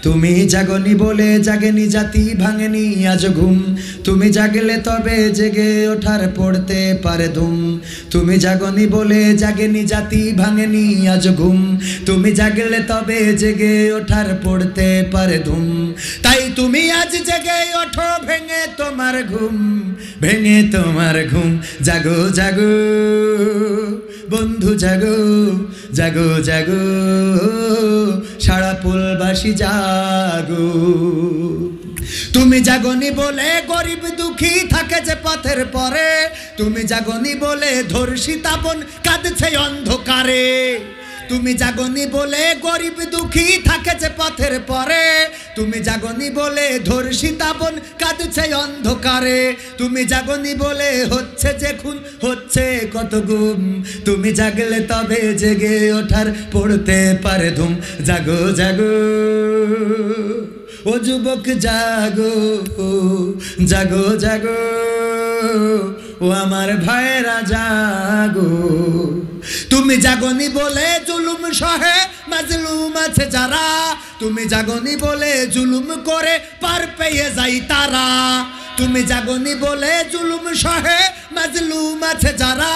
তুমি জাগনি বলে জাগেনি জাতি ভাঙেনি আজ ঘুম তুমি জাগলে তবে জেগে ওঠার পড়তে পারে ধুম তুমি জাগনি বলে জাগেনি জাতি ভাঙেনি আজ ঘুম তুমি জাগলে তবে জেগে ওঠার পড়তে পারে ধুম তাই তুমি আজ জেগে ওঠো ভেঙে তোমার ঘুম জাগো জাগো বন্ধু জাগো জাগো জাগো শাড়াপোলবাসী জাগো তুমি জাগনি বলে গরিব দুঃখী থাকে যে পথের পরে তুমি জাগনি বলে ধর্ষিতা বোন কাঁদছে অন্ধকারে তুমি জাগনি বলে গরিব দুঃখী থাকে যে পথের পরে তুমি জাগনি বলে ধর্ষিতা বোন কাঁদছে অন্ধকারে তুমি জাগনি বলে হচ্ছে যে খুন হচ্ছে কত গুম তুমি জাগলে তবে জেগে ওঠার পড়তে পারে ধুম জাগো জাগো ও যুবক জাগো জাগো জাগো ও আমার ভাইরা জাগো তুমি জাগনি বলে জুলুম সহে মাজলুম আছে যারা তুমি জাগনি বলে জুলুম করে পার পেয়ে যাই তারা তুমি জাগনি বলে জুলুম সহে মাজলুম আছে যারা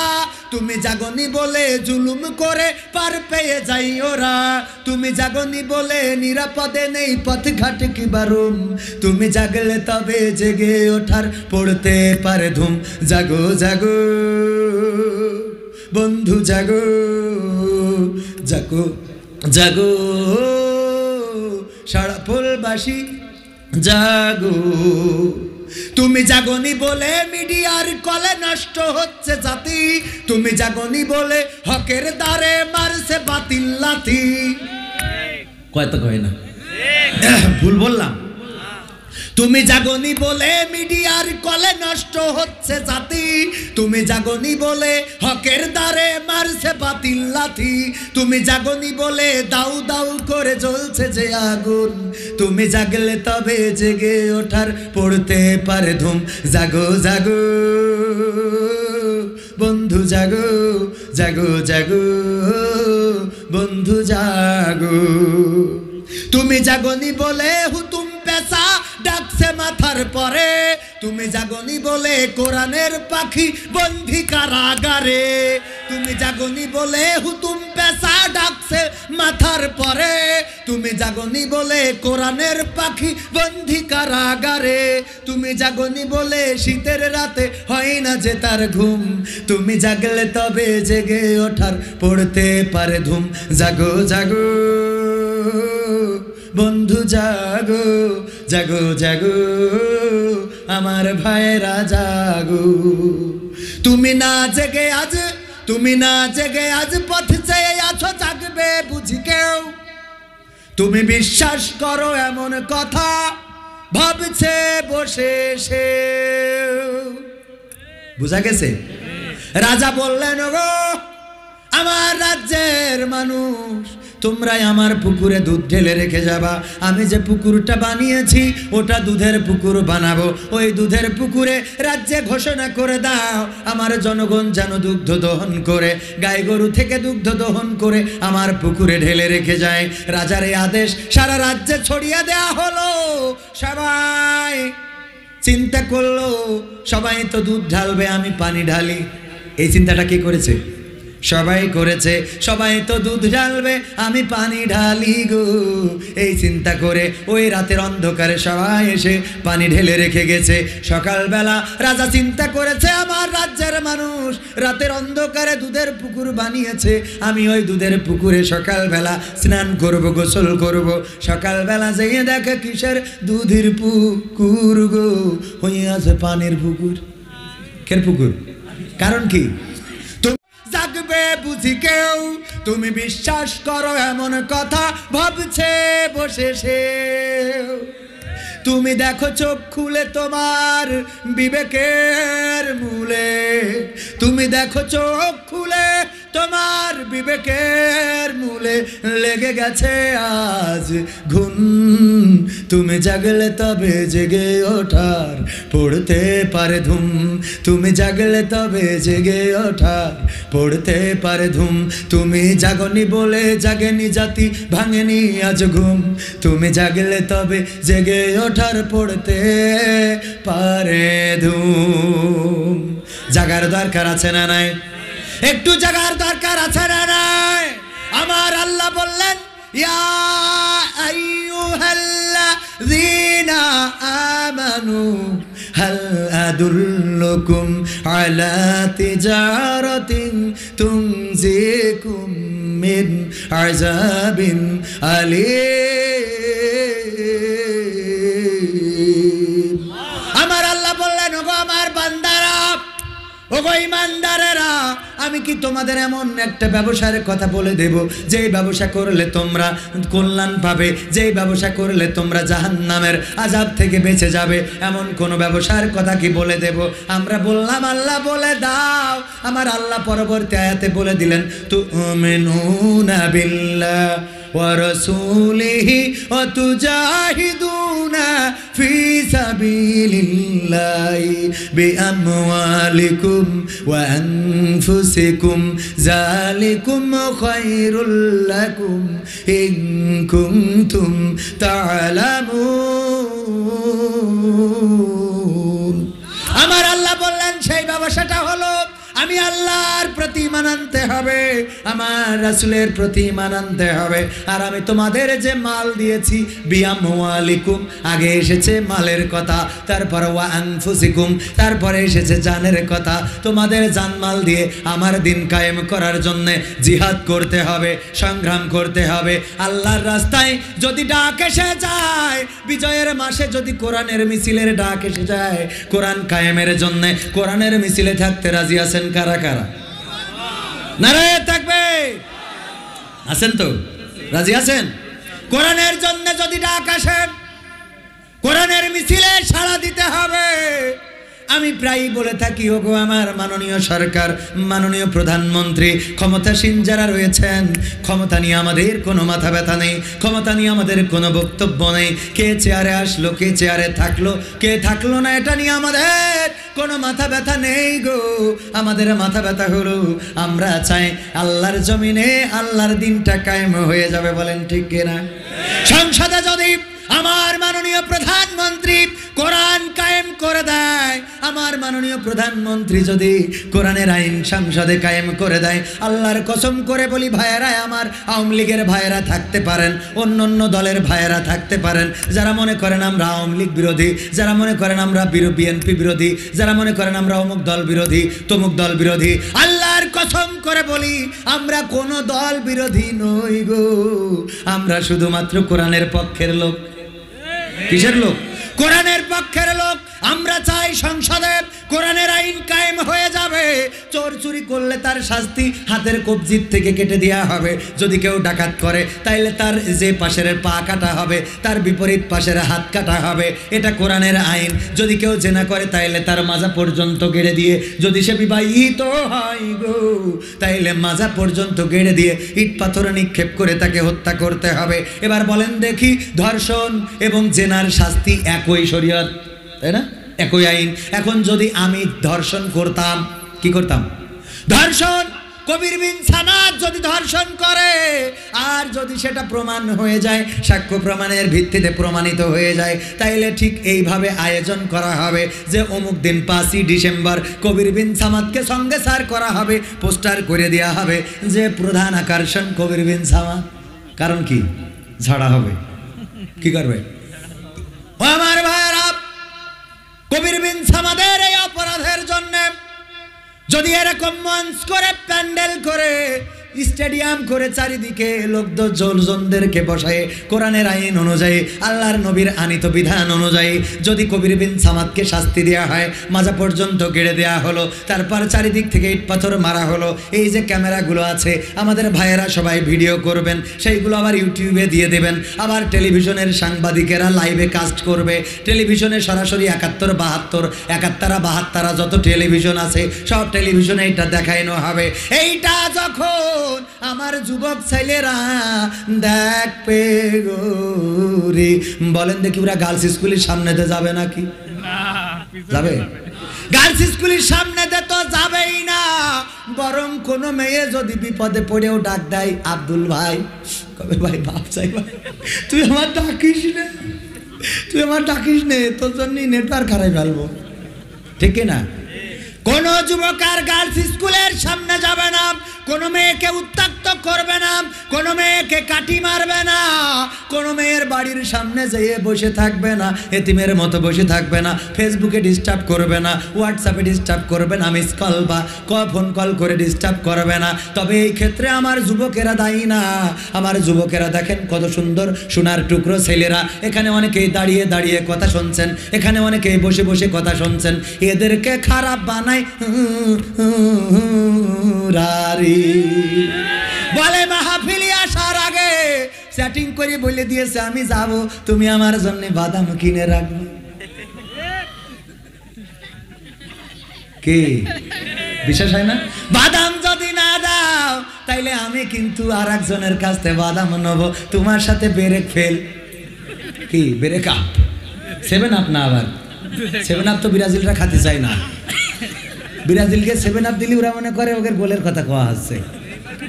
তুমি জাগনি বলে জুলুম করে পার পেয়ে যাই ওরা তুমি জাগনি বলে নিরাপদে নেই পথঘাট কি বারুম তুমি জাগলে তবে জেগে ওঠার পড়তে পারে ধুম জাগো জাগো বন্ধু জাগো জাগো জাগো শাড়াপোলবাসী জাগো তুমি জাগনি বলে মিডিয়ার কলে নষ্ট হচ্ছে জাতি তুমি জাগনি বলে হকের দ্বারে মারছে বাতিল লাথি কয়তো কয় না ভুল বললাম তুমি জাগনি বলে মিডিয়ার কলে নষ্ট হচ্ছে জাতি তুমি জাগনি বলে হকের দ্বারে মারছে বাতিল লাথি তুমি জাগনি বলে দাউ দাউ করে জ্বলছে যে আগুন তুমি জাগলে তবে জেগে ওঠার পড়তে পারে ধুম জাগো জাগো বন্ধু জাগো জাগো জাগো বন্ধু জাগো তুমি জাগনি বলে হুতুম পেশা ডাকছে মাথার পরে তুমি জাগনি বলে কোরআনের পাখি বন্দি কারাগারে তুমি জাগনি বলে হুতুম পেশা ডাকছে মাথার পরে তুমি জাগনি বলে কোরআনের পাখি বন্দি কারাগারে তুমি জাগনি বলে শীতের রাতে হয় না যে তার ঘুম তুমি জাগলে তবে জেগে ওঠার পড়তে পারে ধুম জাগো জাগো বন্ধু জাগো জাগো জাগো আমার ভাইরা জাগো তুমি না জেগে আজ পথ চেয়ে আছো জাগবে বুঝি কেউ তুমি বিশ্বাস করো এমন কথা ভাবছে বসে সে বুঝা গেছে রাজা বললেন গো আমার রাজ্যের মানুষ তোমরাই আমার পুকুরে দুধ ঢেলে রেখে যাবা আমি যে পুকুরটা বানিয়েছি ওটা দুধের পুকুর বানাবো ওই দুধের পুকুরে রাজ্যে ঘোষণা করে দাও আমার জনগণ যেন দুগ্ধ দহন করে গাই গরু থেকে দুগ্ধ দহন করে আমার পুকুরে ঢেলে রেখে যায় রাজার এই আদেশ সারা রাজ্যে ছড়িয়ে দেয়া হলো সবাই চিন্তা করলো সবাই তো দুধ ঢালবে আমি পানি ঢালি এই চিন্তাটা কে করেছে সবাই করেছে সবাই তো দুধ ঢালবে আমি পানি ঢালি গো এই চিন্তা করে ওই রাতের অন্ধকারে সবাই এসে পানি ঢেলে রেখে গেছে সকালবেলা রাজা চিন্তা করেছে আমার রাজ্যের মানুষ রাতের অন্ধকারে দুধের পুকুর বানিয়েছে আমি ওই দুধের পুকুরে সকালবেলা স্নান করব গোসল করব সকালবেলা যেয়ে দেখে কিসের দুধের পুকুর গো হয়ে আছে পানির পুকুর কের পুকুর কারণ কি জাগবে বুঝি কেউ তুমি বিশ্বাস করো এমন কথা ভাবছে বসে সে তুমি দেখো চোখ খুলে তোমার বিবেকের মূলে তুমি দেখো চোখ খুলে তোমার বিবেকের মূলে লেগে গেছে আজ ঘুম। তুমি জাগলে তবে জেগে ওঠার পড়তে পারে ধুম। তুমি জাগলে তবে জেগে ওঠার পড়তে পারে ধুম। তুমি জাগনি বলে জাগেনি জাতি, ভাঙেনি আজ ঘুম। তুমি জাগলে তবে জেগে ওঠার পড়তে পারে ধুম। জাগার দরকার আছে না নাই? একটু জাগার দরকার আছে না নাই? আমার আল্লাহ বললেন, ইয়া আইয়ুহাল্লাযীনা আমানু হাল আদুল্লুকুম আলা তিজারাতিন তুনজিকুম মিন আযাবিন আলীম। আমার আল্লাহ বললেন, ওগো আমার বান্দারা, ওগো ঈমানদারেরা, আমি কি তোমাদের এমন একটা ব্যবসার কথা বলে দেব যেই ব্যবসা করলে তোমরা কল্যাণ পাবে, যেই ব্যবসা করলে তোমরা জাহান্নামের আযাব থেকে বেঁচে যাবে? এমন কোন ব্যবসার কথা কি বলে দেব? আমরা বললাম, আল্লাহ বলে দাও। আমার আল্লাহ পরবর্তী আয়াতে বলে দিলেন, তুমিনুনা বিল্লাহ ওয়া রাসূলিহি ওয়া তুজাহিদুনা ফি সাবিলিল্লাহি বিআমওয়ালিকুম ওয়া আনফুসিকুম যালিকুম খায়রুল লাকুম ইন কুনতুম তা'লামুন। আমার আল্লাহ বললেন, সেই ব্যবসাটা হলো আমি আল্লাহর প্রতি ঈমান আনতে হবে, আমার রাসূলের প্রতি ঈমান আনতে হবে। আর আমি তোমাদের যে মাল দিয়েছি, বিআমওয়ালিকুম, আগে এসেছে মালের কথা, তারপরে ওয়া আনফুসিকুম, তারপরে এসেছে জানের কথা। তোমাদের জানমাল দিয়ে আমার দিন কায়েম করার জন্য জিহাদ করতে হবে, সংগ্রাম করতে হবে। আল্লাহর রাস্তায় যদি ডাক এসে যায়, বিজয়ের মাসে যদি কোরআনের মিছিলের ডাক এসে যায়, কোরআন কায়েমের জন্য কোরআনের মিছিলে থাকতে রাজি আছেন কারা কারা? নারায়ে তাকবীর! আছেন তো? রাজি আছেন? কোরআনের জন্য যদি ডাক আসে, কোরআনের মিছিলে সাড়া দিতে হবে। আমি প্রায়ই বলে থাকি, ওগো আমার মাননীয় সরকার, মাননীয় প্রধানমন্ত্রী, ক্ষমতাসীন যারা রয়েছেন, ক্ষমতা নিয়ে আমাদের কোনো মাথা ব্যথা নেই, ক্ষমতা নিয়ে আমাদের কোনো বক্তব্য নেই। কে চেয়ারে আসলো, কে চেয়ারে থাকলো, কে থাকলো না, এটা নিয়ে আমাদের কোনো মাথা ব্যথা নেই গো। আমাদের মাথা ব্যথা হলো, আমরা চাই আল্লাহর জমিনে আল্লাহর দিনটা কায়েম হয়ে যাবে। বলেন ঠিক কিনা? সংসদে যদি আমার মাননীয় প্রধানমন্ত্রী কোরআন কায়েম করে দেয়, আমার মাননীয় প্রধানমন্ত্রী যদি কোরআনের আইন সংসদে কায়েম করে দেয়, আল্লাহর কসম করে বলি ভাইয়েরা, আমার আওয়ামী লীগের ভাইয়েরা থাকতে পারেন, অন্য অন্য দলের ভাইয়েরা থাকতে পারেন, যারা মনে করেন আমরা আওয়ামী লীগ বিরোধী, যারা মনে করেন আমরা বিএনপি বিরোধী, যারা মনে করেন আমরা অমুক দল বিরোধী, তমুক দল বিরোধী, আল্লাহর কসম করে বলি আমরা কোনো দল বিরোধী নই গো। আমরা শুধুমাত্র কোরআনের পক্ষের লোক। কিসের লোক? কোরআনের পক্ষের লোক। আমরা চাই সংসদে কোরআনের আইন কায়েম হয়ে যাবে। চোর চুরি করলে তার শাস্তি হাতের কবজির থেকে কেটে দেওয়া হবে। যদি কেউ ডাকাত করে তাইলে তার যে পাশের পা কাটা হবে, তার বিপরীত পাশের হাত কাটা হবে। এটা কোরআনের আইন। যদি কেউ জেনা করে তাইলে তার মাজা পর্যন্ত গেড়ে দিয়ে, যদি সে বিবাহিত হয় গো, তাইলে মাজা পর্যন্ত গেড়ে দিয়ে ইট পাথর নিক্ষেপ করে তাকে হত্যা করতে হবে। এবার বলেন দেখি, ধর্ষণ এবং জেনার শাস্তি একই শরীয়ত, তাই না? একই আইন। এখন যদি আমি ধর্ষণ করতাম, কি করতাম? ধর্ষণ, কবির বিন সামাদ যদি ধর্ষণ করে, আর যদি সেটা প্রমাণ হয়ে যায়, সাক্ষ্য প্রমাণের ভিত্তিতে প্রমাণিত হয়ে যায়, তাইলে ঠিক এইভাবে আয়োজন করা হবে যে অমুক দিন 5ই ডিসেম্বর কবির বিন সামাদকে সঙ্গে সার করা হবে, পোস্টার করে দেওয়া হবে যে প্রধান আকর্ষণ কবির বিন সামাদ। কারণ কি? ঝাড়া হবে। কি করবে? ও আমার ভাইয়েরা, কবির বিন সামাদের এই অপরাধের জন্য যদি এরকম মঞ্চ করে, প্যান্ডেল করে স্টেডিয়াম করে চারিদিকে লোকজনদেরকে বসায় কোরআনের আইন অনুযায়ী, আল্লাহর নবীর আনিত বিধান অনুযায়ী যদি কবির বিন সামাদকে শাস্তি দেওয়া হয়, মাজা পর্যন্ত গেড়ে দেওয়া হলো, তারপর চারিদিক থেকে ইট পাথর মারা হলো। এই যে ক্যামেরাগুলো আছে আমাদের ভাইয়েরা সবাই ভিডিও করবেন, সেইগুলো আবার ইউটিউবে দিয়ে দেবেন। আবার টেলিভিশনের সাংবাদিকেরা লাইভে কাস্ট করবে, টেলিভিশনে সরাসরি 71 যত টেলিভিশন আছে সব টেলিভিশনে এটা দেখানো হবে। এইটা যখন আমার যুবক ছেলেরা দেখবে গোরে, বলেন দেখি ওরা গার্লস স্কুলের সামনেতে যাবে নাকি? যাবে? গার্লস স্কুলের সামনেতে তো যাবেই না, বরং কোনো মেয়ে যদি বিপদে পড়েও ডাক দেয়, আব্দুল ভাই, কবে ভাই বাপ চাই ভাই, তুই আমার ডাকিস নে, তুই আমার ডাকিস নে, তোর জন্যই নেটওয়ার্ক হারাই ফেলবো, ঠিক না? কোন যুবক আর গার্লস স্কুলের সামনে যাবে না, কোনো মেয়েকে উত্ত্যক্ত করবে না, কোনো মেয়েকে কাটি মারবে না, কোনো মেয়ের বাড়ির সামনে যেয়ে বসে থাকবে না, এতিমের মতো বসে থাকবে না, ফেসবুকে ডিস্টার্ব করবে না, হোয়াটসঅ্যাপে ডিস্টার্ব করবে না, মিস কল বা ফোন কল করে ডিস্টার্ব করবে না। তবে এই ক্ষেত্রে আমার যুবকেরা দায়ী না। আমার যুবকেরা দেখেন কত সুন্দর সোনার টুকরো ছেলেরা, এখানে অনেকেই দাঁড়িয়ে দাঁড়িয়ে কথা শুনছেন, এখানে অনেকেই বসে বসে কথা শুনছেন, এদেরকে খারাপ বানায় বলে মাহফিলে আসার আগে সেটিং করে বলে দিয়েছে আমি যাব, তুমি আমার জন্য বাদাম কিনে রাখবে। কি বিশ্বাস হয় না? বাদাম যদি না দাও তাইলে আমি কিন্তু আর একজনের কাছ থেকে বাদাম নেব, তোমার সাথে ব্রেক ফেল। কি ব্রেক আপ? 7 আপ না, আবার 7 আপ তো ব্রাজিলরা খাতে চায় না। ব্রাজিলকে 7 আপ দিলে ওরা মনে করে ওদের গোলের কথা কোয়া হচ্ছে,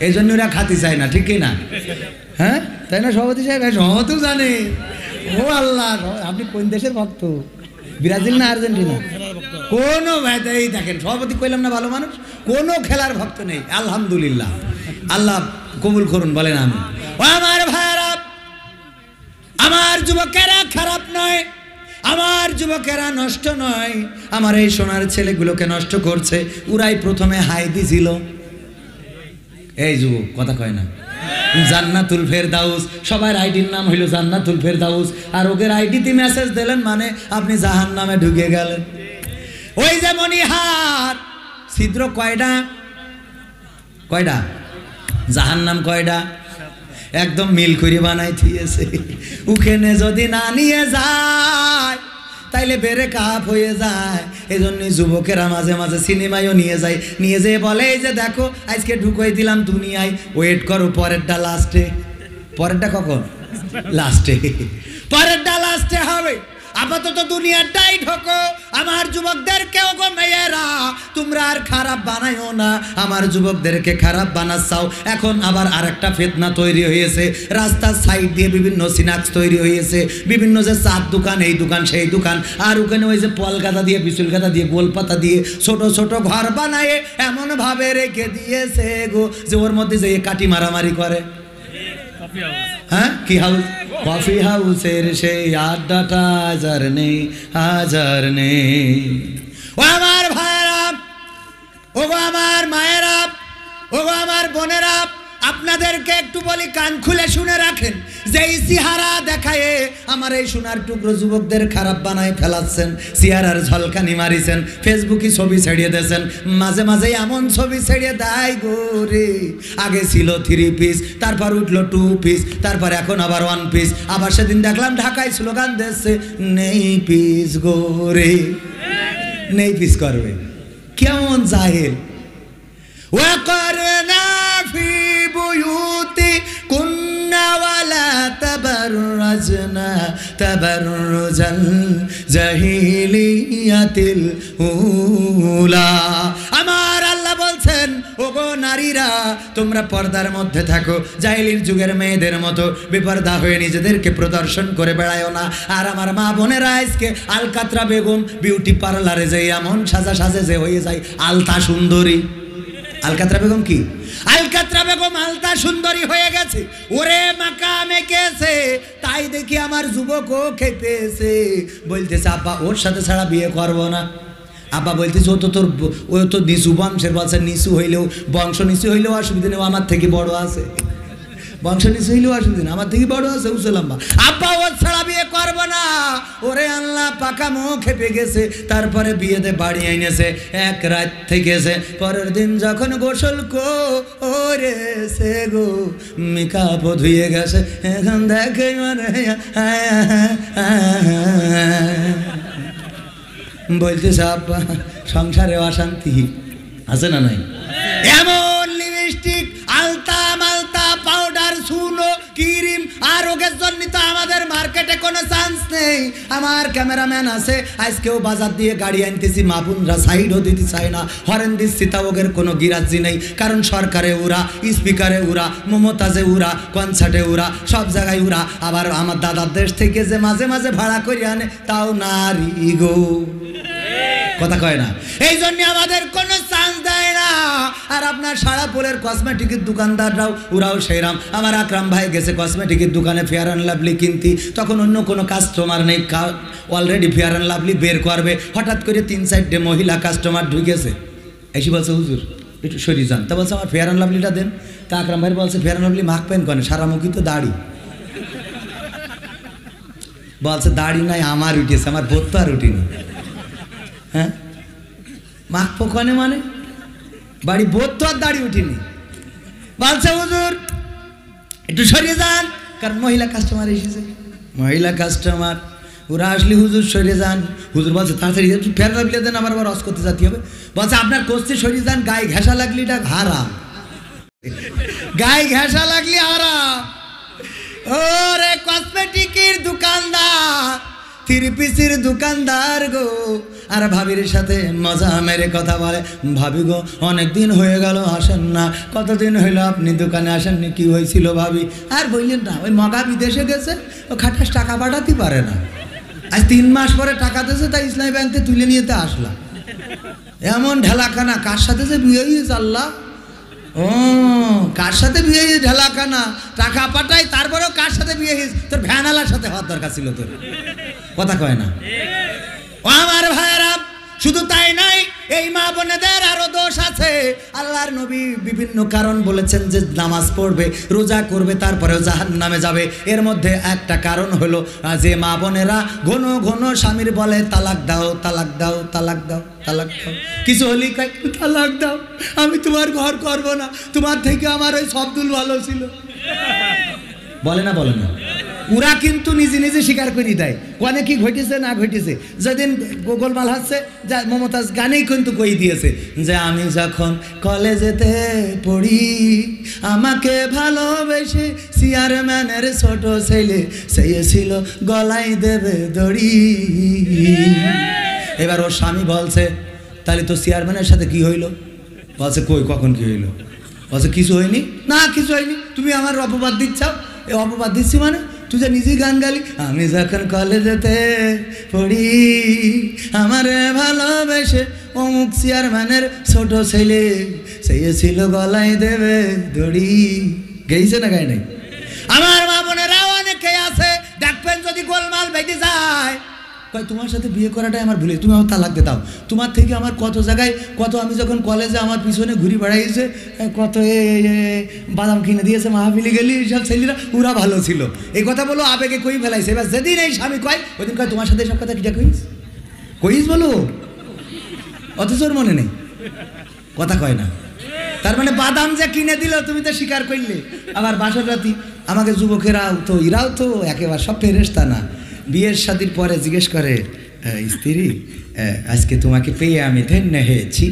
এই জন্য ওরা খাতে চায় না, ঠিক না? হ্যাঁ তাই না সভাপতি সাহেব? সভাপতিও জানে। ও আল্লাহ, আপনি কোন দেশের ভক্ত? ব্রাজিল না আর্জেন্টিনা? কোনো এই দেখেন সভাপতি কইলাম না ভালো মানুষ, কোনো খেলার ভক্ত নেই। আলহামদুলিল্লাহ, আল্লাহ কবুল করুন বলেন আমি। ও আমার ভাইরা, আমার যুবকেরা খারাপ নয়, আমার যুবকেরা নষ্ট নয়, আমার এই সোনার ছেলেগুলোকে নষ্ট করছে। ওরাই প্রথমে হাই দিছিল। এই যুবক কথা কয় না, জান্নাতুল ফেরদাউস, সবার আইডির নাম হইল জান্নাতুল ফেরদাউস, আর ওদের আইডিতে মেসেজ দিলেন মানে আপনি জাহান্নামে ঢুকে গেলেন। ওই যে মনিহার ছিদ্র কয়টা? কয়টা? জাহান্নাম কয়টা? একদম মিল করে বানাই দিয়েছে। ওখানে যদি না নিয়ে যায় তাইলে বেড়ে কাপ হয়ে যায়। এই জন্যই যুবকেরা মাঝে মাঝে সিনেমায়ও নিয়ে যায়, নিয়ে যেয়ে বলে এই যে দেখো আজকে ঢুকোই দিলাম দুনিয়ায়, ওয়েট করো পরেরটা লাস্টে। পরেরটা কখন? লাস্টে। পরেরটা লাস্টে হবে। আপাতত দুনিয়াটাই ঢোকো। আমার যুবকদেরকেও গো মেয়েরা তোমরা আর খারাপ বানাইও না, আমার যুবকদেরকে খারাপ বানাচ্ছাও। এখন আবার আরেকটা ফিতনা তৈরি হয়েছে, রাস্তার সাইড দিয়ে বিভিন্ন সিনাক্স তৈরি হয়েছে, বিভিন্ন যে চার দোকান, এই দোকান সেই দোকান, আর ওখানে ওই যে পল গাদা দিয়ে, বিচুল গাদা দিয়ে, গোলপাতা দিয়ে ছোট ছোট ঘর বানায় এমন ভাবে রেখে দিয়েছে গো যে ওর মধ্যে যে কাটি মারামারি করে। হ্যাঁ কি হাউস? কফি হাউসের সেই আড্ডাটা হাজার নেই, হাজার নেই। ও আমার ভাইয়েরা, ও গো আমার মায়েরা, ও গো আমার বোনেরা, আপনাদেরকে একটু বলি কান খুলে শুনে রাখেন। যেই চেহারা দেখায় আমার এই সোনার টুকরো যুবকদের খারাপ বানায় ফেলাচ্ছেন, চেহারার ঝলকানি মারিছেন, ফেসবুকে ছবি ছেড়িয়ে দিয়েছেন, মাঝে মাঝে এমন ছবি ছেড়িয়ে দেয় গো রে। আগে ছিল 3 পিস, তারপর উঠলো 2 পিস, তারপর এখন আবার 1 পিস। আবার সেদিন দেখলাম ঢাকায় স্লোগান দিচ্ছে নেই পিস গো রে। নেই পিস করবে কেমন জাহেল। ওয়াকারনা ফি বুয়ুতি কুন্না ওয়ালা তাবাররাজনা তাবাররুজাল জাহিলিয়াতিল উলা। আমার আল্লাহ বলছেন ওগো নারীরা তোমরা পর্দার মধ্যে থাকো, জাহিলির যুগের মেয়েদের মতো বেপর্দা হয়ে নিজেদেরকে প্রদর্শন করে বেড়ায়ও না। আর আমার মা বোনেরা আজকে আলকাতরা বেগম বিউটি পার্লারে যে এমন সাজা সাজে যে হয়ে যায় আলতা সুন্দরী। আলকাতরা বেগম কি? আলকাতরা বেগম আলতা সুন্দরী হয়ে গেছে, ওরে মাকামে গেছে। তাই দেখি আমার যুবকও খেপেছে, বলতেছে আপা ওর সাথে ছাড়া বিয়ে করবো না। আব্বা বলতেছে ও তো তোর ও তো নিচু বংশের, বলছে নিচু হইলেও বংশ নিচু হইলেও অসুবিধা নেই, আমার থেকে বড় আছে, বংশ নিচু হইলেও অসুবিধা নেই, আমার থেকে বড় আছে উসলাম্বা। আব্বা ও ছাড়া বিয়ে করবো না, ওরে আল্লাহ পাকা মুখ খেপে গেছে। তারপরে বিয়েতে বাড়ি আইনেছে, এক রাত থেকেছে। পরের দিন যখন গোসল করেছে গো, মেকআপ ধুয়ে গেছে, এখন দেখে মানে বলতেছে আব্বা সংসারে অশান্তি আছে না নাই? এমন লিপস্টিক, আলতা মালতা, পাউডার, সুনো, ক্রিম আর রোগের জন্য তো আমাদের মার্কেটে কোনো চান্স নেই। আমার ক্যামেরাম্যান আছে, আজকেও বাজার দিয়ে গাড়ি আনতেছি, মাপুনরা সাইডও দিতে চায় না, হরেন দিচ্ছি, তা ওদের কোনো গিরাজি নেই। কারণ সরকারে উড়া, স্পিকারে উড়া, মমতাজে উড়া, কনসার্টে উড়া, সব জায়গায় উড়া। আবার আমার দাদার দেশ থেকে যে মাঝে মাঝে ভাড়া করে আনে, তাও নারী গো, কথা কয় না। এই জন্য আমাদের কোনো চান্স দেয় না। আর আপনার সারাপুরের কসমেটিকের দোকানদাররাও ওরাও সেইরাম। আমার আকরাম ভাই গেছে কসমেটিকের দোকানে ফেয়ার অ্যান্ড লাভলি কিনতি, তখন অন্য কোনো কাস্টমার নেই, অলরেডি ফেয়ার অ্যান্ড লাভলি বের করবে। হঠাৎ করে 3-4টে মহিলা কাস্টমার ঢুকেছে, এসে বলছে হুজুর একটু সরিয়ে যান। তা বলছে আমার ফেয়ার অ্যান্ড লাভলিটা দেন। তা আকরাম ভাই বলছে ফেয়ার অ্যান্ড লাভলি মাখবেন কেন, সারা মুখী তো দাড়ি। বলছে দাড়ি নাই আমার উঠেছে, আমার বোধ তো আর উঠিনি। হ্যাঁ মাখবো কনে মানে বাড়ি বোধ তো আর দাড়ি উঠিনি। বলছে হুজুর একটু সরিয়ে যান, কারণ মহিলা কাস্টমার এসেছে, মহিলা কাস্টমার ওরা আসলে হুজুর সরিয়ে যান। হুজুর বলছে তাড়াতাড়ি একটু ফের লাগলে দেন, আমার আবার রস করতে যেতে হবে। বলছে আপনার কোস্তে সরিয়ে যান, গায়ে ঘেঁষা লাগলে এটা হারাম, গায়ে ঘেঁষা লাগলে হারাম। ওরে কসমেটিকের দোকানদার, থ্রি পিসের দোকানদার গো, আর ভাবির সাথে মজা মেরে কথা বলে, ভাবি গো অনেক দিন হয়ে গেল আসেন না, কতদিন হইলো আপনি দোকানে আসেননি, কি হয়েছিল ভাবি? আর বললেন না, ওই মগা বিদেশে গেছে, ও খাটাস টাকা পাঠাতে পারে না, আজ 3 মাস পরে টাকা দিয়েছে, তাই ইসলামী ব্যাংকে তুলে নিয়ে আসলাম। এমন ঢেলাখানা, কার সাথে যে বিয়ে হয়েছে আল্লাহ, ও কার সাথে বিয়ে হয়েছে ঢেলাখানা, টাকা পাঠাই তারপরেও কার সাথে বিয়ে হয়েছে, তোর ভ্যানালার সাথে হওয়ার দরকার ছিল তোর, কথা কয় না। ও আমার ভাইয়েরা, শুধু তাই নাই, এই মা বোনেদের আরো দোষ আছে। আল্লাহর নবী বিভিন্ন কারণ বলেছেন যে নামাজ পড়বে, রোজা করবে, তারপরেও জাহান্নামে যাবে। এর মধ্যে একটা কারণ হলো যে মা বোনেরা ঘন ঘন স্বামীর বলে তালাক দাও, তালাক দাও, তালাক দাও, তালাক দাও। কিছু হলেই কয় তালাক দাও, আমি তোমার ঘর করবো না, তোমার থেকে আমার ওই সবদুল ভালো ছিল। বলে না, বলে না, ওরা কিন্তু নিজে নিজে স্বীকার করে দেয়, কোনে কি ঘটেছে না ঘটেছে। যেদিন গোলমাল হচ্ছে, যা মমতাজ গানেই কিন্তু কই দিয়েছে যে আমি যখন কলেজেতে পড়ি, আমাকে ভালোবেসে চেয়ারম্যানের ছোট ছেলে চেয়েছিল গলায় দেবে দড়ি। এবার ওর স্বামী বলছে তাহলে তো চেয়ারম্যানের সাথে কি হইলো? বলছে কই, কখন কি হইলো? বলছে কিছু হয়নি, না কিছু হয়নি, তুমি আমার অপবাদ দিচ্ছাও। এ অপবাদ দিচ্ছি মানে, তুই যে নিজেই গান গালি, আমি যখন কলেজেতে পড়ি, আমার ভালোবেসে অমুক চেয়ারম্যানের ছোট ছেলে চেয়েছিল গলায় দেবে দড়ি। গেইছে না গায়ে নাই? আমার মা বোনেরাও অনেকে আছে, দেখবেন যদি গোলমাল বেঁধে যায়, কয় তোমার সাথে বিয়ে করাটাই আমার ভুলে, তুমি আমার তালাক দিয়ে দাও। তোমার থেকে আমার কত জায়গায়, কত আমি যখন কলেজে আমার পিছনে ঘুরি বেড়াইছে, কত বাদাম কিনে দিয়েছে, মাহফিলি গেলি, সব ছেলেরা ওরা ভালো ছিল, এই কথা বলো আবেগে কই ফেলাইছে। এবার যেদিন এই স্বামী কয়, ওই দিন কয় তোমার সাথে সব কথা কিটা কইস, কইস বলো, অথচ ওর মনে নেই, কথা কয় না। তার মানে বাদাম যে কিনে দিল তুমি তো স্বীকার করলে। আবার বাসর রাতি আমাকে যুবকেরাও তো, এরাও তো একেবারে সব ফেরেশতা না, বিয়ের শাদীর পরে জিজ্ঞেস করে, স্ত্রী আজকে তোমাকে পেয়ে আমি ধন্য হয়েছি,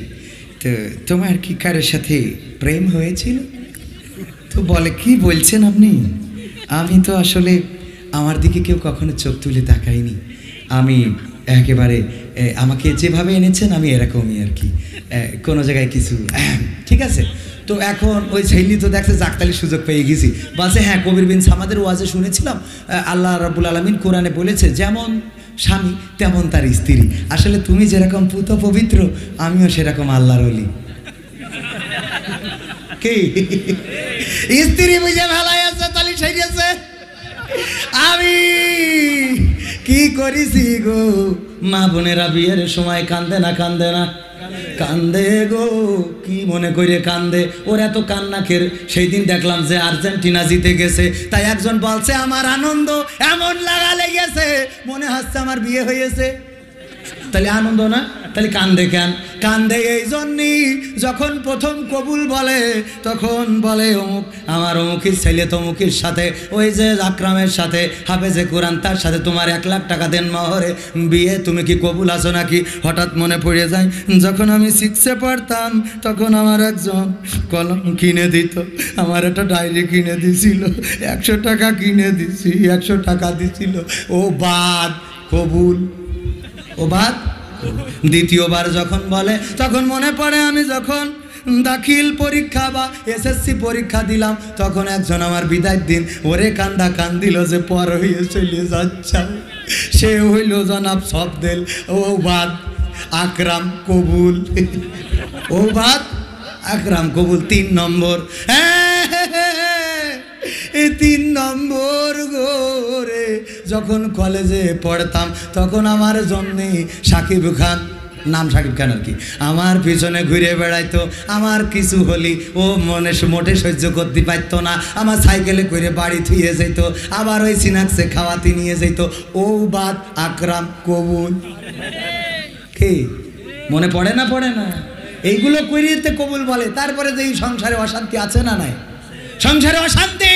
তো তোমার কি কারোর সাথে প্রেম হয়েছিল? তো বলে কি বলছেন আপনি, আমি তো আসলে আমার দিকে কেউ কখনো চোখ তুলে তাকাইনি, আমি একেবারে আমাকে যেভাবে এনেছেন আমি এরকমই আর কি, কোনো জায়গায় কিছু ঠিক আছে। তো এখন ওই ছেলে তো দেখছে জাকতালির সুযোগ পেয়ে গেছি, বলছে হ্যাঁ কবির বিন সামাদের ওয়াজে শুনেছিলাম আল্লাহ রাব্বুল আলামিন কোরআনে বলেছে যেমন স্বামী তেমন তার স্ত্রী, আসলে তুমি যেরকম পুত পবিত্র আমিও সেরকম আল্লাহর ওলি। কি স্ত্রী বুঝে ভালাই আছে তালি সেজেছে, আমি কি করিছি গো। মা বোনেরা বিয়ের সময় কান্দে না কান্দে না? কান্দে গো, কি মনে করে কান্দে। ওর এত কান্নাকের সেই দিন দেখলাম যে আর্জেন্টিনা জিতে গেছে, তাই একজন বলছে আমার আনন্দ এমন লাগা লেগেছে মনে হচ্ছে আমার বিয়ে হয়েছে। তাহলে আনন্দ না? তাহলে কান্দে কেন? কান্দে এই জন্যই, যখন প্রথম কবুল বলে তখন বলে অমুক আমার অমুকের ছেলে তমুকের সাথে, ওই যে আকরামের সাথে হাফেজে কোরআন, তার সাথে তোমার 1 লাখ টাকা দেন মহরে বিয়ে, তুমি কি কবুল আছো নাকি? হঠাৎ মনে পড়ে যায় যখন আমি 6-এ পড়তাম তখন আমার একজন কলম কিনে দিত, আমার একটা ডায়েরি কিনে দিছিল, 100 টাকা কিনে দিছি, 100 টাকা দিছিল। ও বাদ কবুল, ও বাদ। দ্বিতীয়বার যখন বলে তখন মনে পড়ে আমি যখন দাখিল পরীক্ষা বা এসএসসি পরীক্ষা দিলাম তখন একজন আমার বিদায়ের দিন ওরে কান্দা কান্দিল যে পর হয়ে চলে যাচ্ছে, সে হইল জনাব সবদেল। ও বাদ আকরাম কবুল, ও বাদ আকরাম কবুল। 3 নম্বর, এই 3 নম্বর গোরে যখন কলেজে পড়তাম তখন আমার জন্যে সাকিব খান, নাম সাকিব খান আর কি, আমার পিছনে ঘুরে বেড়াইতো। আমার কিছু হলি ও মোটে সহ্য করতে পারতো না, আমার সাইকেলে করে বাড়ি থুয়ে যেত, আবার ওই সিনাক্সে খাওয়াতে নিয়ে যেত। ও বাদ আকরাম কবুল। কি মনে পড়ে না? পড়ে না? এইগুলো করিতে কবুল বলে। তারপরে যে এই সংসারে অশান্তি আছে না নাই? সংসারে অশান্তি।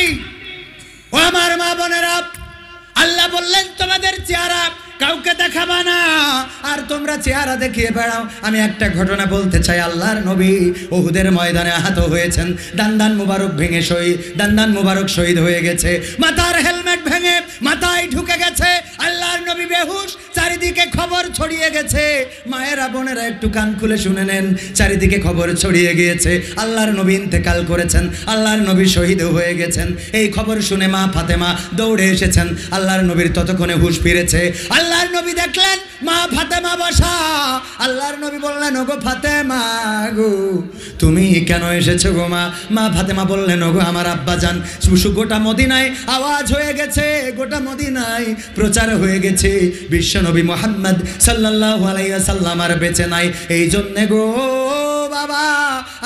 ও আমার মা বোনেরা, আল্লাহ বললেন তোমাদের চেহারা কাউকে দেখাবা না, আর তোমরা চেহারা দেখিয়ে বেড়াও। আমি একটা ঘটনা বলতে চাই। আল্লাহর নবী উহুদের ময়দানে আহত হয়েছেন, দান্দান মুবারক ভেঙে শহীদ, দান্দান মুবারক শহীদ হয়ে গেছে, মাথার হেলমেট ভেঙে মাথায় ঢুকে গেছে, আল্লাহর নবী বেহুশ, চারিদিকে খবর ছড়িয়ে গেছে। মায়েরা বোনেরা একটু কান খুলে শুনে নেন, চারিদিকে খবর ছড়িয়ে গিয়েছে আল্লাহর নবী ইন্তেকাল করেছেন, আল্লাহর নবী শহীদ হয়ে গেছেন। এই খবর শুনে মা ফাতেমা দৌড়ে এসেছেন, আল্লাহর নবীর ততক্ষণে হুঁশ ফিরেছে। আল্লাহর নবী দেখলেন মা ফাতেমা বসা, আল্লাহর নবী বললেন ওগো ফাতেমা গো তুমি কেন এসেছো গো মা? মা ফাতেমা বললেন ওগো আমার আব্বাজান, গোটা মদিনায় আওয়াজ হয়ে গেছে, গোটা মদিনায় প্রচার হয়ে গেছে বিশ্বনবী মুহাম্মদ সাল্লাল্লাহু আলাইহি ওয়াসাল্লাম আর বেঁচে নাই, এই জন্যে গো বাবা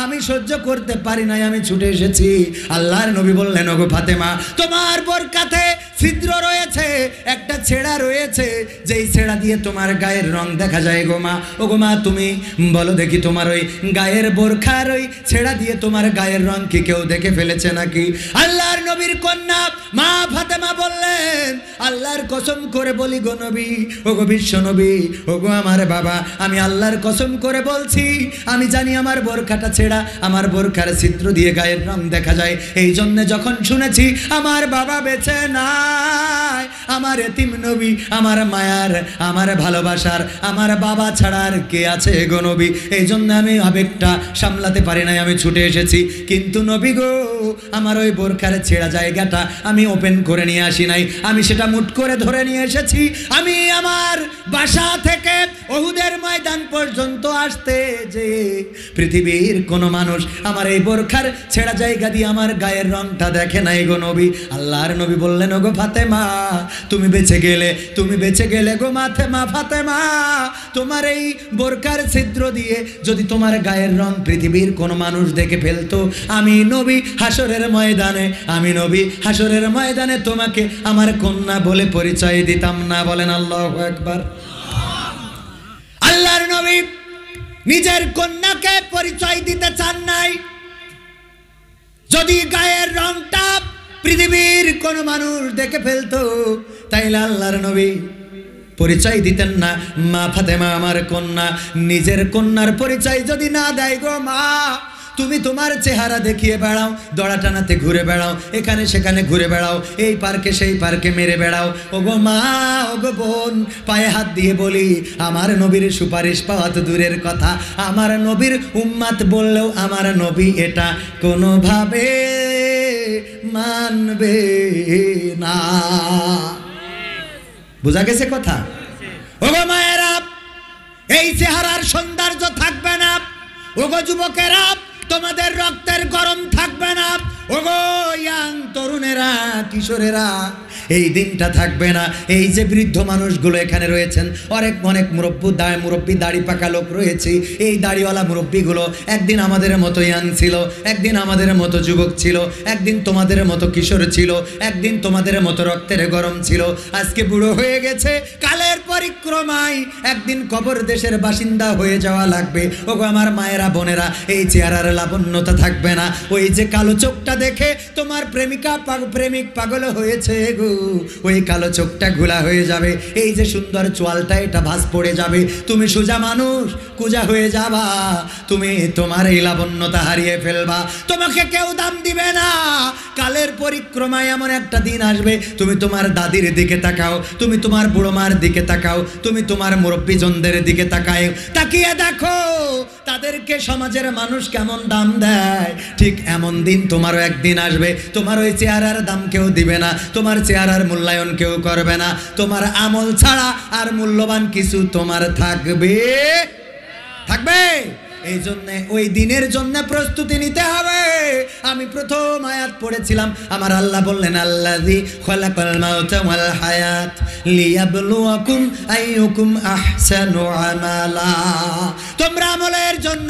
আমি সহ্য করতে পারি নাই, আমি ছুটে এসেছি। আল্লাহর নবী বললেন ওগো ফাতেমা তোমার বোরকাতে ছিদ্র রয়েছে, একটা ছেঁড়া রয়েছে, যেই ছেঁড়া দিয়ে তোমার গায়ের রং দেখা যায় গো মা। ও গো মা তুমি বলো দেখি তোমার ওই গায়ের বোরখার ওই ছেঁড়া দিয়ে তোমার গায়ের রং কি কেউ দেখে ফেলেছে নাকি? আল্লাহর নবীর কন্যা মা ফাতেমা বললেন আল্লাহর কসম করে বলি গো নবী, ও গো বিশ্ব নবী, ও গো আমার বাবা, আমি আল্লাহর কসম করে বলছি আমি জানি আমার বোরখাটা ছেঁড়া, আমার বোরখার ছিদ্র দিয়ে গায়ের রং দেখা যায়। এই জন্য যখন শুনেছি আমার বাবা বেঁচে নাই, আমার এতিম নবী, আমার মায়ার, আমার ভালোবাসার, আমার বাবা ছাড়া আর কে আছে গো নবী, এই জন্য আমি আবেগটা সামলাতে পারি নাই, আমি ছুটে এসেছি। কিন্তু নবী গো আমার ওই বোরখার ছেঁড়া জায়গাটা আমি ওপেন করে নিয়ে আসি নাই, আমি সেটা মুট করে ধরে নিয়ে এসেছি। আমি আমার বাসা থেকে উহুদের ময়দান পর্যন্ত আসতে যে পৃথিবীর কোনো মানুষ আমার এই বোরখার ছেঁড়া জায়গা দিয়ে আমার গায়ের রংটা দেখে নাই গো নবী। আল্লাহর নবী বললেন ওগো ফাতেমা তুমি বেঁচে গেলে, তুমি বেঁচে গেলে গো মাথেমা ফাতেমা, তোমার এই বোরখার ছিদ্র দিয়ে যদি তোমার গায়ের রং পৃথিবীর কোনো মানুষ দেখে ফেলতো, আমি নবী হাসরের ময়দানে, আমি নবী হাসরের ময়দানে তোমাকে আমার কন্যা বলে পরিচয় দিতাম না। বলেন আল্লাহু আকবার। আল্লাহর নবী নিজের কন্যাকে পরিচয় দিতে চান নাই। যদি গায়ের রংটা পৃথিবীর কোন মানুষ দেখে ফেলতো তাইলে আল্লাহর নবী পরিচয় দিতেন না। মা ফাতেমা আমার কন্যা, নিজের কন্যার পরিচয় যদি না দেয় গো মা, তুমি তোমার চেহারা দেখিয়ে বেড়াও, দড়া টানাতে ঘুরে বেড়াও, এখানে সেখানে ঘুরে বেড়াও, এই পার্কে সেই পার্কে মেরে বেড়াও। ওগো মা, ওগো বোন, পায়ে হাত দিয়ে বলি আমার নবীর সুপারিশ পাওয়া তো দূরের কথা, আমার নবীর উম্মাত বললেও আমার নবী এটা কোনোভাবে মানবে না। বোঝা গেছে কথা? ওগো মায়েরা, এই চেহারার সৌন্দর্য থাকবে না। ওগো যুবকেরা, তোমাদের রক্তের গরম থাকবে না। ওগো ইয়াং তরুণেরা, কিশোরেরা, এই দিনটা থাকবে না। এই যে বৃদ্ধ মানুষগুলো এখানে রয়েছেন, অনেক মুরব্বী দাড়ি পাকা লোক রয়েছে, এই দাড়িওয়ালা মুরব্বীগুলো একদিন আমাদের মতো ইয়াং ছিল, একদিন আমাদের মতো যুবক ছিল, একদিন তোমাদের মতো কিশোর ছিল, একদিন তোমাদের মতো রক্তের গরম ছিল, আজকে বুড়ো হয়ে গেছে। কালের পরিক্রমায় একদিন কবর দেশের বাসিন্দা হয়ে যাওয়া লাগবে। ওগো আমার মায়েরা বোনেরা, এই চেহারার লাবণ্যতা থাকবে না। ওই যে কালো চোখটা দেখে তোমার প্রেমিক পাগল হয়েছে গো, ওই কালো চোখটা ঘোলা হয়ে যাবে। এই যে সুন্দর চোয়ালটা, এটা ভাঁজ পড়ে যাবে। তুমি সোজা মানুষ কুজা হয়ে যাবা, তুমি তোমার এই লাবণ্যতা হারিয়ে ফেলবা, তোমাকে কেউ দাম দিবে না। কালের পরিক্রমায় এমন একটা দিন আসবে, তুমি তোমার দাদির দিকে তাকাও, তুমি তোমার বুড়ো মার দিকে তাকাও, তুমি তোমার মুরব্বীজনদের দিকে তাকিয়ে দেখো তাদেরকে সমাজের মানুষ কেমন দাম দেয়। ঠিক এমন দিন তোমারও একদিন আসবে, তোমার ওই চেহারার দাম কেউ দিবে না, তোমার চেহারার মূল্যায়ন কেউ করবে না, তোমার আমল ছাড়া আর মূল্যবান কিছু তোমার থাকবে। এই জন্যে ওই দিনের জন্য প্রস্তুতি নিতে হবে। আমি প্রথম আয়াত পড়েছিলাম, আমার আল্লাহ বললেন আল্লাযী খালাকাল মাউতা ওয়াল হায়াত লিয়াবলুয়াকুম আইয়ুকুম আহসানু আমালা। তোমরা আমলের জন্য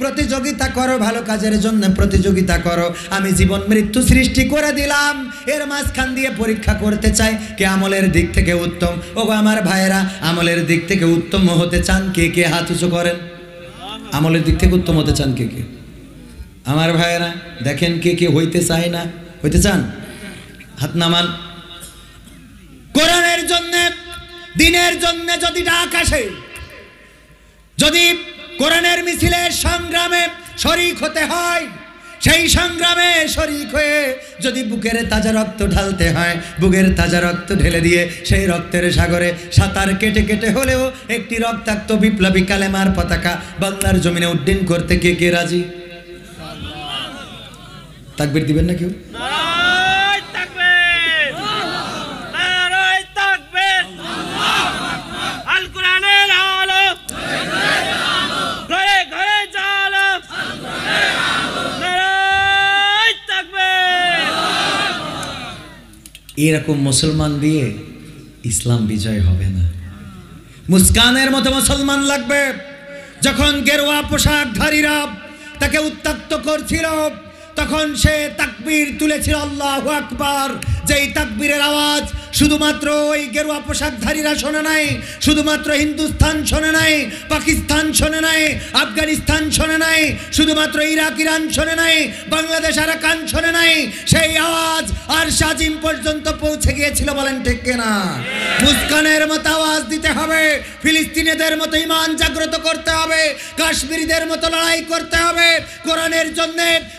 প্রতিযোগিতা করো, ভালো কাজের জন্য প্রতিযোগিতা করো। আমি জীবন মৃত্যু সৃষ্টি করে দিলাম, এর মাঝখান দিয়ে পরীক্ষা করতে চাই কে আমলের দিক থেকে উত্তম। ওগো আমার ভাইয়েরা, আমলের দিক থেকে উত্তম হতে চান কে কে হাত উঁচু করেন? আমলের দিক থেকে উত্তম হতে চান কে কে? আমার ভাইয়েরা দেখেন কে কে হইতে চায় না, হইতে চান? হাত নামান। কোরআনের জন্য, দিনের জন্য যদি ডাক আসে, যদি কোরআনের মিছিলের সংগ্রামে শরীক হতে হয়, সেই সংগ্রামে শরীক হয়ে যদি বুকের তাজা রক্ত ঢালতে হয়, বুকের তাজা রক্ত ঢেলে দিয়ে সেই রক্তের সাগরে সাঁতার কেটে কেটে হলেও একটি রক্তাক্ত বিপ্লবী কালেমার পতাকা বাংলার জমিনে উড্ডীন করতে কে কে রাজি? তাকবীর দিবেন না কেউ? এরকম মুসলমান দিয়ে ইসলাম বিজয় হবে না। মুস্কানের মতো মুসলমান লাগবে। যখন গেরুয়া পোশাকধারীরা তাকে উত্ত্যক্ত করছিল, তখন সে তাকবীর তুলেছিল আল্লাহু আকবার। যেই তাকবীরের আওয়াজ শুধুমাত্র ওই গেরুয়া পোশাকধারীরা শোনে নাই, শুধুমাত্র হিন্দুস্তান শোনে নাই, পাকিস্তান শোনে নাই, আফগানিস্তান শোনে নাই, শুধুমাত্র ইরাক ইরান শোনে নাই, বাংলাদেশ আরাকান শোনে নাই, সেই আওয়াজ আর শাজিম পর্যন্ত পৌঁছে গিয়েছিল। বলেন ঠিক কিনা? মুস্কানের মতো আওয়াজ দিতে হবে, ফিলিস্তিনিদের মতো ইমান জাগ্রত করতে হবে, কাশ্মীরিদের মতো লড়াই করতে হবে। কোরআনের জন্য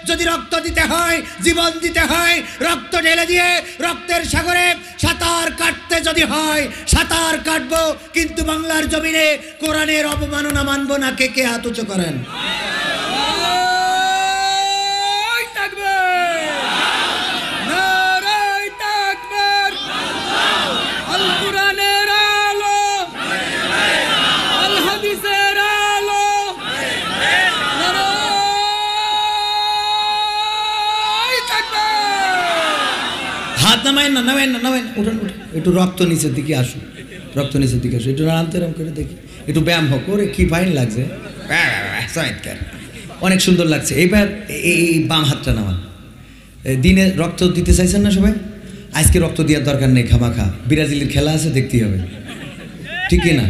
যদি রক্ত দিতে হয়, জীবন দিতে হয়, রক্ত ঢেলে দিয়ে রক্তের সাগরে সাঁতার কাটতে যদি হয় সাঁতার কাটবো, কিন্তু বাংলার জমিনে কোরআনের অবমাননা মানবো না। কে কে হাত উঁচু করেন? হাত নামাইন না, নামাইন না, নামাইন, উঠেন উঠেন, একটু রক্ত নিচের দিকে আসুন, রক্ত নিচের দিকে আসুন, একটু নাড়াম করে দেখি, একটু ব্যায়াম হোক। ওরে কি ফাইন লাগছে, অনেক সুন্দর লাগছে। এইবার এই বাম হাতটা নামান। দিনে রক্ত দিতে চাইছেন না সবাই? আজকে রক্ত দেওয়ার দরকার নেই, খামাখা ব্রাজিলের খেলা আছে, দেখতেই হবে, ঠিক না?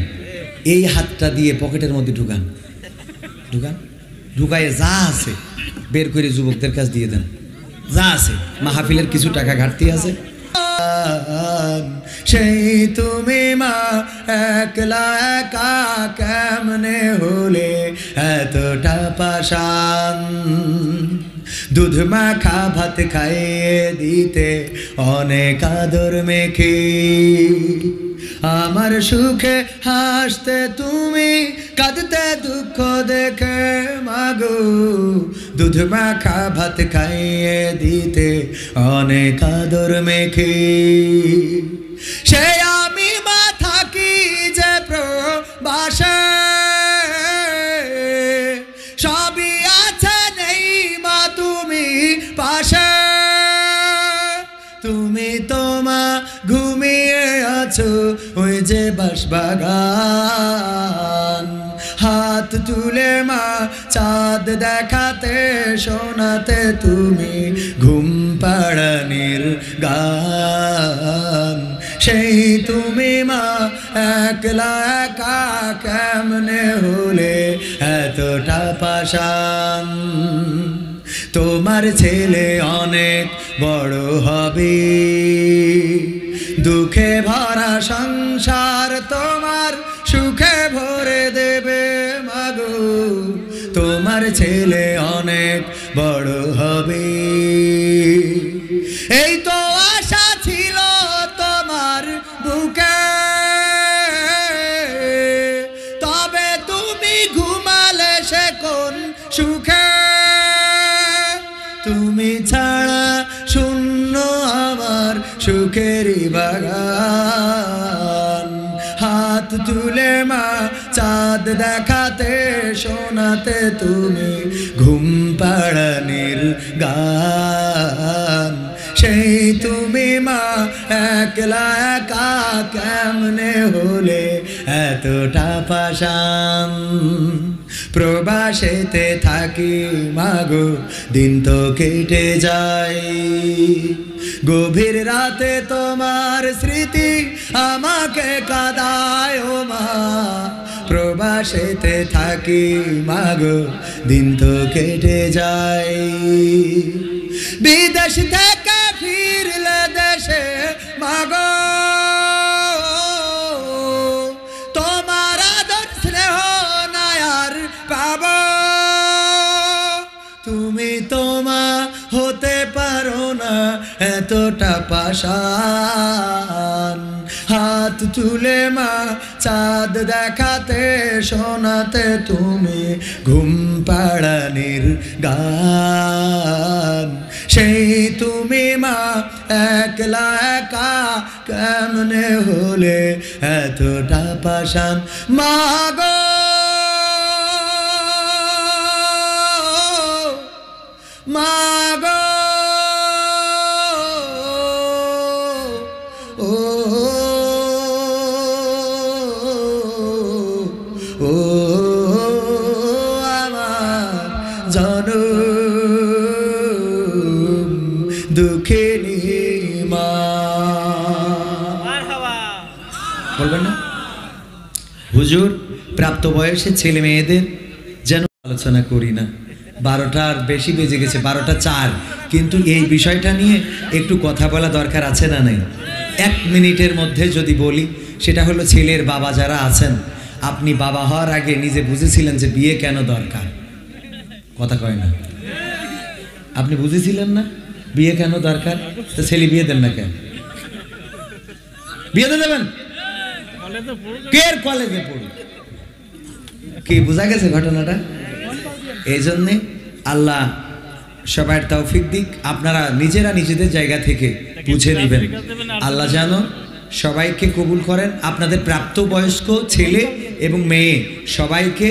এই হাতটা দিয়ে পকেটের মধ্যে ঢুকান, ঢুকাইয়ে যা আছে বের করে যুবকদের কাছ দিয়ে দেন, যা আছে। মাহফিলের কিছু টাকা ঘাটতি আছে, সেই তুমি মা একলা একা কেমনে হলে এতটা পাশান, দুধ মাখা ভাত খাইয়ে দিতে অনেক আদর মেখে, আমার সুখে হাসতে তুমি, কাঁদতে দুঃখ দেখে মাগো, দুধ মাখা ভাত খাইয়ে দিতে অনেক আদর মেখে। সে আমি মা থাকি যে প্রবাসে, সবই আছে নেই মা তুমি পাশে, তুমি তো মা বাঁশ বাগান। হাত তুলে মা চাঁদ দেখাতে শোনাতে তুমি ঘুম পাড়ানির গান। সেই তুমি মা একলা একা কেমনে হলে এতটা পাষাণ। তোমার ছেলে অনেক বড় হবে, দুঃখে ভরা সংসার তোমার সুখে ভরে দেবে মাগো। তোমার ছেলে অনেক বড় হবে, এই তো আশা ছিল তোমার বুকে। তবে তুমি ঘুমালে সে কোন সুখে, তুমি ছাড়া শূন্য আমার সুখেরই বাগান। হাত তুলে মা চাঁদ দেখাতে শোনাতে তুমি ঘুম পাড়ানির গান। সেই তুমি মা একলা একা কেমনে হলে এতটা পাষাণ। প্রবাসেতে থাকি মাগো দিন তো কেটে যায়, গভীর রাতে তোমার স্মৃতি আমাকে কাঁদায় ও মা। প্রবাসেতে থাকি মাগো দিন তো কেটে যায়, বিদেশ থেকে ফিরলে দেশে মাগো তোমার আদর স্নেহ নায়ার পাব। তুমি তোমা হতে পারো না এতটা পাষাণ। হাত তুলে মা চাঁদ দেখাতে শোনাতে তুমি ঘুম পাড়ানির গান। সেই তুমি মা একলা একা কেমনে হলে এতটা পাষাণ মাগো। মাগো ও ও আমার জনম দুঃখিনী মা। বলবেন না হুজুর, প্রাপ্তবয়সী ছেলে মেয়েদের যেন আলোচনা করি না। 12টার বেশি বেজে গেছে, 12:04, কিন্তু এই বিষয়টা নিয়ে একটু কথা বলা দরকার আছে না নাই? 1 মিনিটের মধ্যে যদি বলি, সেটা হলো ছেলের বাবা যারা আছেন, আপনি বাবা হওয়ার আগে নিজে বুঝেছিলেন যে বিয়ে কেন দরকার? কথা কয় না। আপনি বুঝেছিলেন না বিয়ে কেন দরকার? তো ছেলে বিয়ে দেন না কেন? বিয়ে তো দেবেন, কলেজে পড়ুন। কি বোঝা গেছে ঘটনাটা? এই জন্যে আল্লাহ সবার তৌফিক দিক। আপনারা নিজেরা নিজেদের জায়গা থেকে বুঝে নেবেন। আল্লাহ যেন সবাইকে কবুল করেন। আপনাদের প্রাপ্তবয়স্ক ছেলে এবং মেয়ে সবাইকে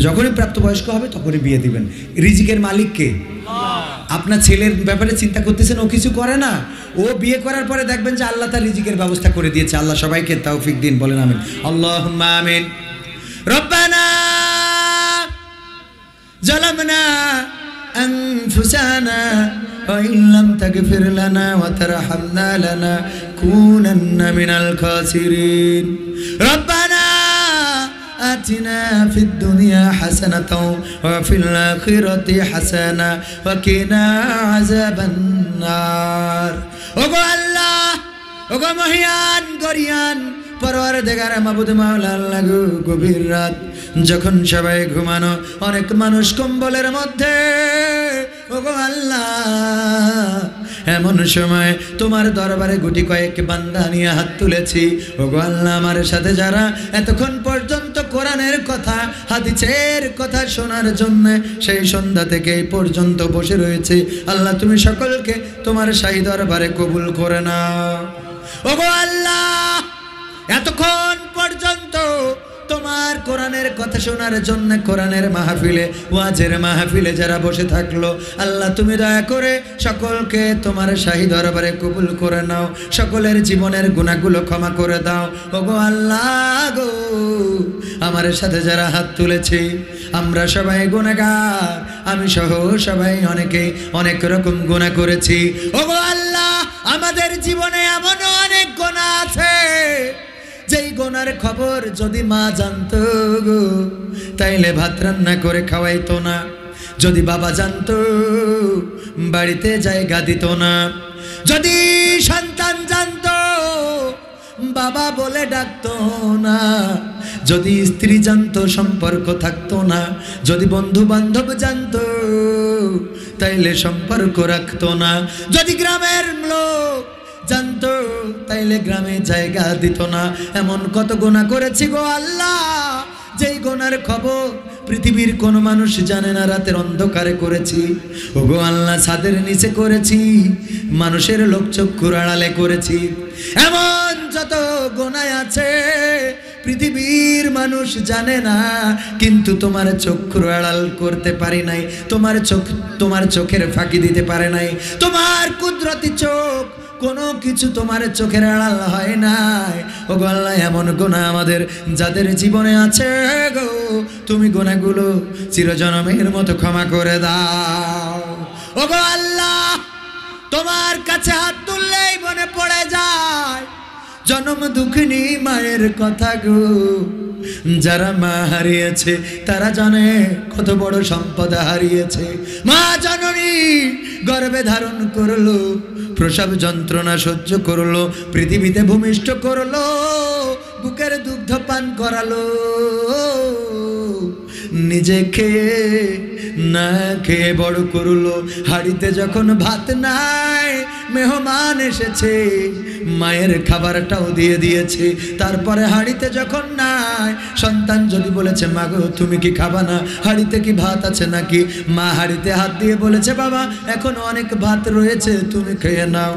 যখনই প্রাপ্তবয়স্ক হবে তখনই বিয়ে দিবেন। রিজিকের মালিক কে? আপনার ছেলের ব্যাপারে চিন্তা করতেছেন, ও কিছু করে না, ও বিয়ে করার পরে দেখবেন যে আল্লাহ তার রিজিকের ব্যবস্থা করে দিয়েছে। আল্লাহ সবাইকে তৌফিক দিন, বলেন আমিন। আল্লাহুম্মা আমিন। রব্বানা জালামনা আনফুসানা ওয়া ইন লাম তাগফির লানা ওয়া তারহামনা লানাকুনান্না মিনাল খাসিরিন। রব্বানা আতিনা ফিদ দুনিয়া হাসানাতাও ওয়া ফিল আখিরাতি হাসানা ওয়া কিনা আযাবান নার। ওগো আল্লাহ, ওগো মহিয়ান গরিয়ান পরওয়ারদিগার মাবুদ মাওলা আল্লাহ গো, গভীর রাত যখন সবাই ঘুমানো, অনেক মানুষ কম্বলের মধ্যে, ওগো আল্লাহ এমন সময় তোমার দরবারে গুটি কয়েক বান্দা নিয়ে হাত তুলেছি। ওগো আল্লাহ, আমার সাথে যারা এতক্ষণ পর্যন্ত কোরআনের কথা, হাদিসের কথা শোনার জন্য সেই সন্ধ্যা থেকে এই পর্যন্ত বসে রয়েছে, আল্লাহ তুমি সকলকে তোমার শাহী দরবারে কবুল করে নাও। ওগো আল্লাহ, এতক্ষণ পর্যন্ত তোমার কোরআনের কথা শোনার জন্য কোরআনের মাহফিলে ওয়াজের মাহফিলে যারা বসে থাকলো, আল্লাহ তুমি দয়া করে সকলকে তোমার শাহী দরবারে কবুল করে নাও, সকলের জীবনের গুনাহগুলো ক্ষমা করে দাও। ওগো আল্লাহ গো, আমার সাথে যারা হাত তুলেছে আমরা সবাই গুনাহগার, আমি সহ সবাই অনেকেই অনেক রকম গুনাহ করেছি। ওগো আল্লাহ, আমাদের জীবনে এমন অনেক গুনাহ আছে যেই গুনার খবর যদি মা জানতো গো তাইলে ভাত রান্না করে খাওয়াইতো না, যদি বাবা জানতো বাড়িতে জায়গা দিত না, যদি সন্তান জানতো বাবা বলে ডাকতো না, যদি স্ত্রী জানতো সম্পর্ক থাকতো না, যদি বন্ধু বান্ধব জানতো তাইলে সম্পর্ক রাখতো না, যদি গ্রামের লোক জানতো তাইলে গ্রামে জায়গা দিত না। এমন কত গুনাহ করেছি গো আল্লাহ, যেই গুনার খবর পৃথিবীর কোনো মানুষ জানে না, রাতের অন্ধকারে করেছি। ওগো আল্লাহ, ছাদের নিচে করেছি, মানুষের লোকচক্ষুর আড়ালে করেছি। এমন যত গুনাহ আছে পৃথিবীর মানুষ জানে না, কিন্তু তোমার চক্ষুর আড়াল করতে পারি নাই, তোমার চোখের ফাঁকি দিতে পারে নাই। তোমার কুদরতি চোখ কোনো কিছু তোমার চোখের আড়াল হয় নাই। ওগো আল্লাহ, এমন গুনাহ আমাদের যাদের জীবনে আছে গো, তুমি গুনাহগুলো চিরজনমের মতো ক্ষমা করে দাও। ওগো আল্লাহ, তোমার কাছে হাত তুললেই মনে পড়ে যায় জনম দুঃখিনী মায়ের কথা গো। যারা মা হারিয়েছে তারা জানে কত বড় সম্পদ হারিয়েছে। মা জননী গর্ভে ধারণ করলো, প্রসব যন্ত্রণা সহ্য করলো, পৃথিবীতে ভূমিষ্ঠ করলো, বুকের দুগ্ধ পান করালো, নিজে খেয়ে না খেয়ে বড় করলো। হাড়িতে যখন ভাত নাই, মেহমান এসেছে, মায়ের খাবারটাও দিয়ে দিয়েছে। তারপরে হাড়িতে যখন নাই, সন্তান যদি বলেছে মা গো তুমি কি খাবা না, হাড়িতে কি ভাত আছে নাকি, মা হাড়িতে হাত দিয়ে বলেছে বাবা এখন অনেক ভাত রয়েছে তুমি খেয়ে নাও।